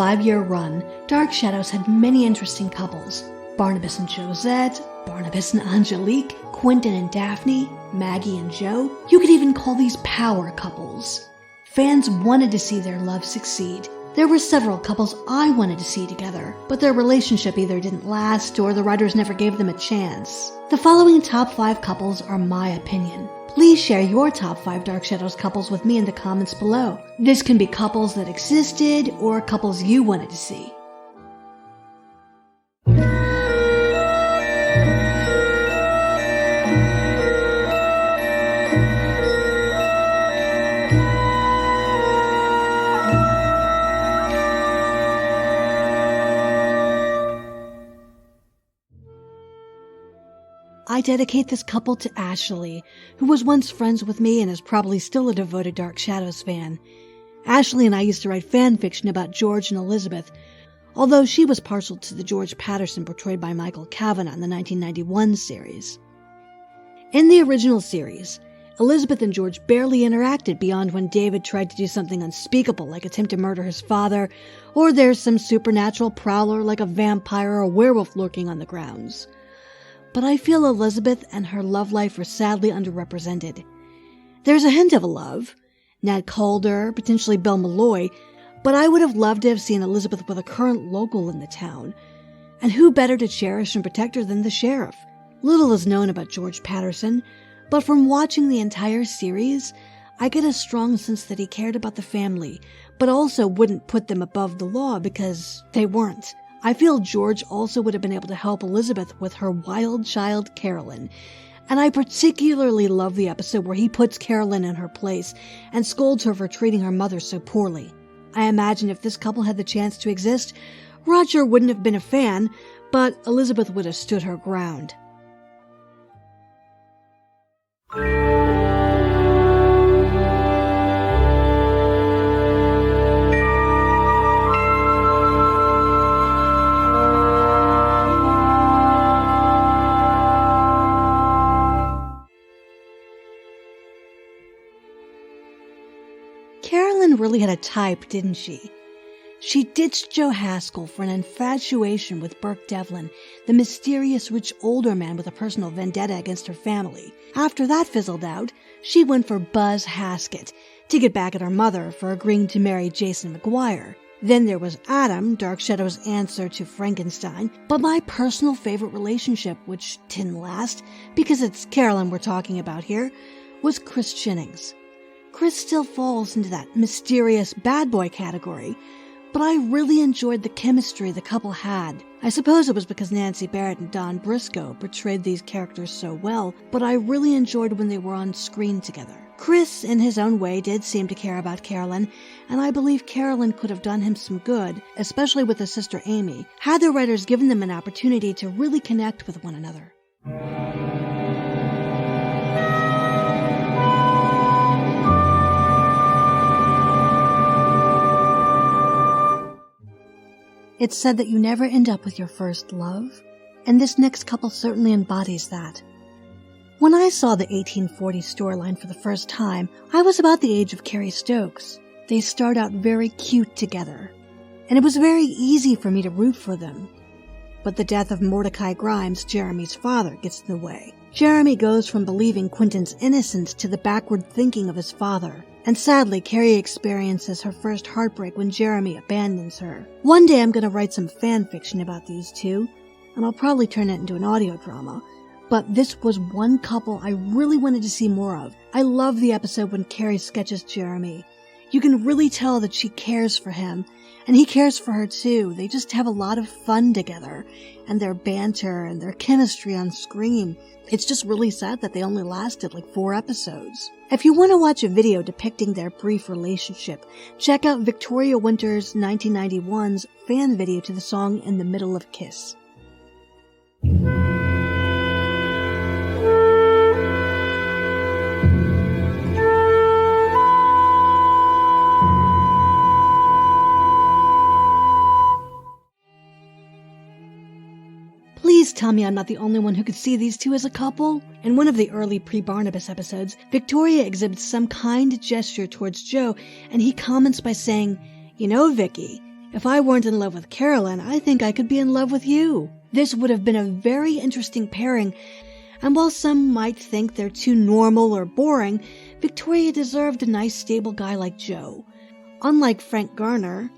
5-year run, Dark Shadows had many interesting couples. Barnabas and Josette, Barnabas and Angelique, Quentin and Daphne, Maggie and Joe. You could even call these power couples. Fans wanted to see their love succeed. There were several couples I wanted to see together, but their relationship either didn't last or the writers never gave them a chance. The following top 5 couples are my opinion. Please share your top 5 Dark Shadows couples with me in the comments below. This can be couples that existed or couples you wanted to see. I dedicate this couple to Ashley, who was once friends with me and is probably still a devoted Dark Shadows fan. Ashley and I used to write fan fiction about George and Elizabeth, although she was partial to the George Patterson portrayed by Michael Kavanagh in the 1991 series. In the original series, Elizabeth and George barely interacted beyond when David tried to do something unspeakable like attempt to murder his father, or there's some supernatural prowler like a vampire or werewolf lurking on the grounds. But I feel Elizabeth and her love life are sadly underrepresented. There's a hint of a love, Ned Calder, potentially Bill Malloy, but I would have loved to have seen Elizabeth with a current local in the town. And who better to cherish and protect her than the sheriff? Little is known about George Patterson, but from watching the entire series, I get a strong sense that he cared about the family, but also wouldn't put them above the law because they weren't. I feel George also would have been able to help Elizabeth with her wild child, CAROLYN. And I particularly love the episode where he puts CAROLYN in her place and scolds her for treating her mother so poorly. I imagine if this couple had the chance to exist, Roger wouldn't have been a fan, but Elizabeth would have stood her ground. CAROLYN really had a type, didn't she? She ditched Joe Haskell for an infatuation with Burke Devlin, the mysterious rich older man with a personal vendetta against her family. After that fizzled out, she went for Buzz Haskett to get back at her mother for agreeing to marry Jason McGuire. Then there was Adam, Dark Shadow's answer to Frankenstein, but my personal favorite relationship, which didn't last, because it's CAROLYN we're talking about here, was Chris Jennings. Chris still falls into that mysterious bad boy category, but I really enjoyed the chemistry the couple had. I suppose it was because Nancy Barrett and Don Briscoe portrayed these characters so well, but I really enjoyed when they were on screen together. Chris, in his own way, did seem to care about CAROLYN, and I believe CAROLYN could have done him some good, especially with his sister Amy, had the writers given them an opportunity to really connect with one another. It's said that you never end up with your first love, and this next couple certainly embodies that. When I saw the 1840 storyline for the first time, I was about the age of Carrie Stokes. They start out very cute together, and it was very easy for me to root for them. But the death of Mordecai Grimes, Jeremy's father, gets in the way. Jeremy goes from believing Quentin's innocence to the backward thinking of his father. And sadly, Carrie experiences her first heartbreak when Jeremy abandons her. One day I'm going to write some fan fiction about these two, and I'll probably turn it into an audio drama. But this was one couple I really wanted to see more of. I love the episode when Carrie sketches Jeremy. You can really tell that she cares for him, and he cares for her too. They just have a lot of fun together, and their banter and their chemistry on screen. It's just really sad that they only lasted like 4 episodes. If you want to watch a video depicting their brief relationship, check out Victoria Winter's 1991's fan video to the song In the Middle of Kiss. Please tell me I'm not the only one who could see these two as a couple. In one of the early pre-Barnabas episodes, Victoria exhibits some kind gesture towards Joe, and he comments by saying, "You know, Vicky, If I weren't in love with Carolyn, I think I could be in love with you. This would have been a very interesting pairing, and while some might think they're too normal or boring, Victoria deserved a nice stable guy like Joe. Unlike Frank Garner,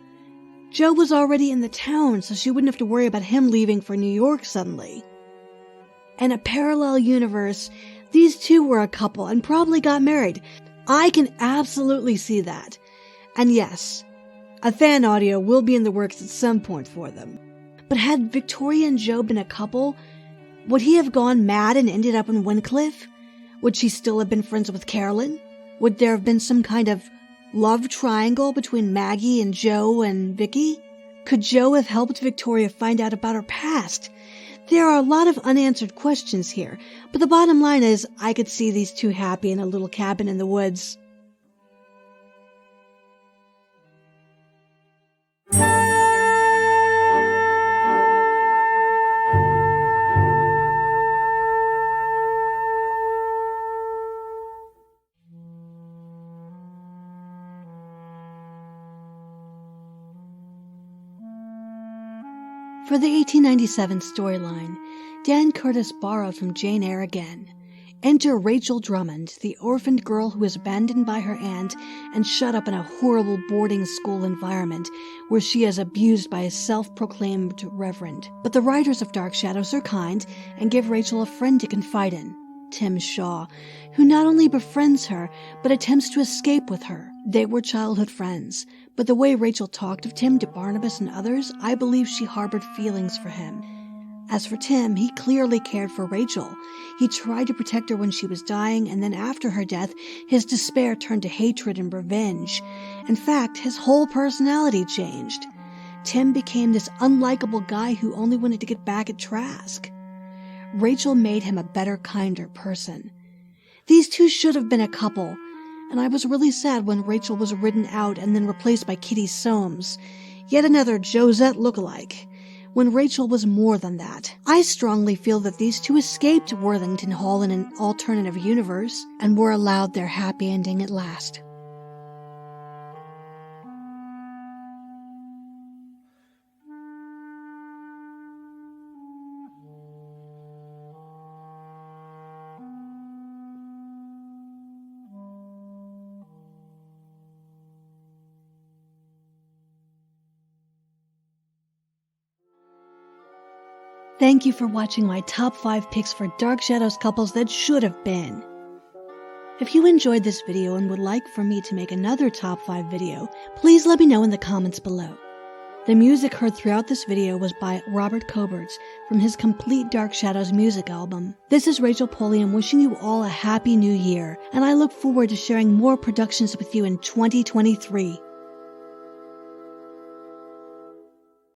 Joe was already in the town, so she wouldn't have to worry about him leaving for New York suddenly. In a parallel universe, these two were a couple and probably got married. I can absolutely see that. And yes, a fan audio will be in the works at some point for them. But had Victoria and Joe been a couple, would he have gone mad and ended up in Wincliffe? Would she still have been friends with Carolyn? Would there have been some kind of love triangle between Maggie and Joe and Vicky? Could Joe have helped Victoria find out about her past? There are a lot of unanswered questions here, but the bottom line is I could see these two happy in a little cabin in the woods. For the 1897 storyline, Dan Curtis borrowed from Jane Eyre again. Enter Rachel Drummond, the orphaned girl who is abandoned by her aunt and shut up in a horrible boarding school environment where she is abused by a self-proclaimed reverend. But the writers of Dark Shadows are kind and give Rachel a friend to confide in, Tim Shaw, who not only befriends her, but attempts to escape with her. They were childhood friends, but the way Rachel talked of Tim to Barnabas and others, I believe she harbored feelings for him. As for Tim, he clearly cared for Rachel. He tried to protect her when she was dying, and then after her death, his despair turned to hatred and revenge. In fact, his whole personality changed. Tim became this unlikable guy who only wanted to get back at Trask. Rachel made him a better, kinder person. These two should have been a couple, and I was really sad when Rachel was ridden out and then replaced by Kitty Soames, yet another Josette lookalike, when Rachel was more than that. I strongly feel that these two escaped Worthington Hall in an alternative universe and were allowed their happy ending at last. Thank you for watching my top 5 picks for Dark Shadows couples that should have been. If you enjoyed this video and would like for me to make another top 5 video, please let me know in the comments below. The music heard throughout this video was by Robert Coberts from his complete Dark Shadows music album. This is Rachel Pulliam wishing you all a happy new year, and I look forward to sharing more productions with you in 2023.